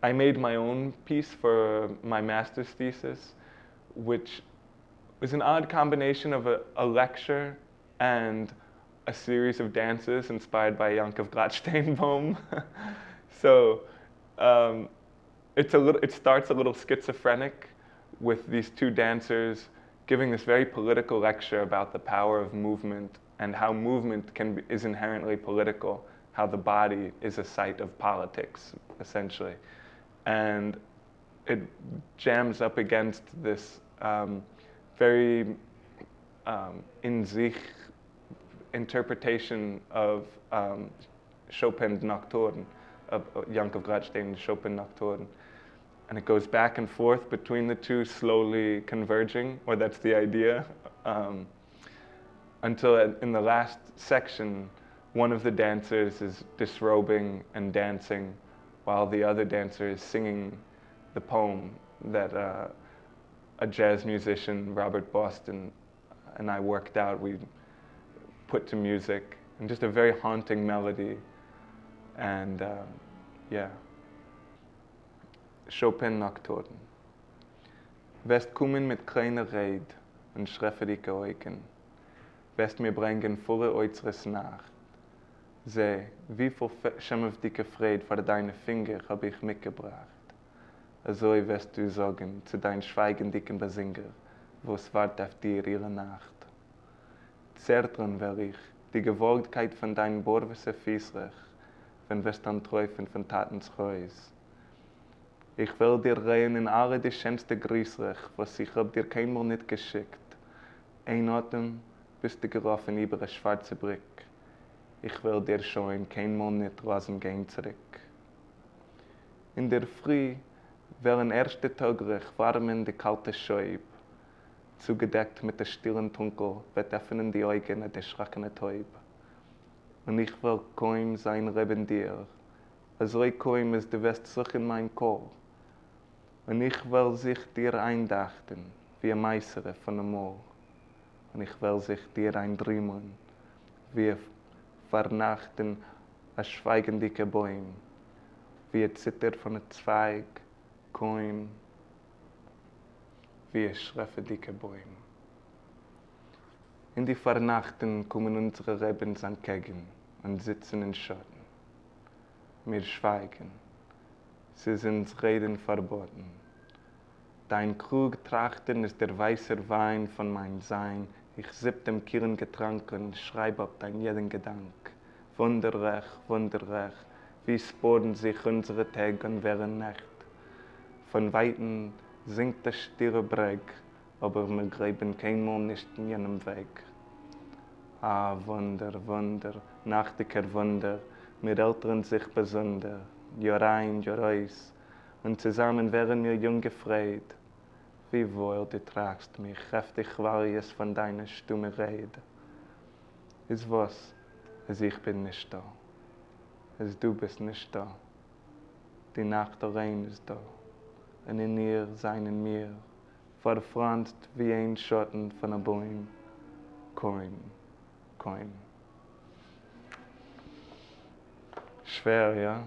I made my own piece for my master's thesis, which was an odd combination of a lecture and a series of dances inspired by Yankov Gladsteinbaum. So it starts a little schizophrenic with these two dancers giving this very political lecture about the power of movement and how movement is inherently political, how the body is a site of politics, essentially. And it jams up against this very in sich interpretation of Chopin's Nocturne, of Yankov Gladstein's Chopin Nocturne. And it goes back and forth between the two, slowly converging, or that's the idea, until in the last section, one of the dancers is disrobing and dancing while the other dancer is singing the poem that a jazz musician, Robert Boston, and I worked out. We put to music, and just a very haunting melody. And yeah. Chopin Nocturne. Wirst kommen mit kleiner Rede und schreckliche Augen. Wirst mir bringen volle äußeres Nacht. Seh, wie viel schämmerliche Freude vor deine Finger hab ich mitgebracht. Also wirst du sagen zu dein schweigendicken Besinger, wo es wart auf dir ihre Nacht. Zertern will ich die Gewolltheit von deinen Borwese Fiesrech, wenn wirst dann träufen von Tatens Reus. Ich will dir reden in alle die schönste Grüßrech, was ich hab dir keinmal nicht geschickt. Ein Atem bist du gelaufen über eine schwarze Brick. Ich will dir schon keinmal nicht lassen gehen zurück. In der Früh will ein erster Tagrech warmen die kalte Scheub. Zugedeckt mit der stillen Dunkel wird öffnen die Augen der erschrockene Täub. Und ich will kaum sein Leben dir, also kaum ist du wirst sich in mein Chor. Und ich will sich dir eindachten, wie ein Meister von dem Moor. Und ich will sich dir eindrümen, wie vernachten ein schweigendiger Bäum, wie ein Zitter von einem Zweig, kaum, wie ein schrecklicher Bäum. In die Vernachten kommen unsere Reben entgegen und sitzen in Schatten. Wir schweigen. Sie sind Reden verboten. Dein Krug trachten ist der weiße Wein von mein Sein. Ich sipp dem Kirn Getränk und schreib auf dein jeden Gedank. Wunderreich, wunderreich, wie sporen sich unsere Tage und während Nacht. Von Weiten singt der stille Breg, aber wir greifen keinmal nicht in jenem Weg. Ah, Wunder, Wunder, nachtiger Wunder, wir älteren sich besonder, Jahr ein, Jahr aus, und zusammen wären wir jung gefreut. Wie wohl du tragst mich, heftig Qualies von deiner stumme Rede. Ist was, als ich bin nicht da, als du bist nicht da. Die Nacht allein ist da, und in ihr sein in mir, verfranst wie ein Schatten von einem Baum. Koim, koim. Schwer, ja?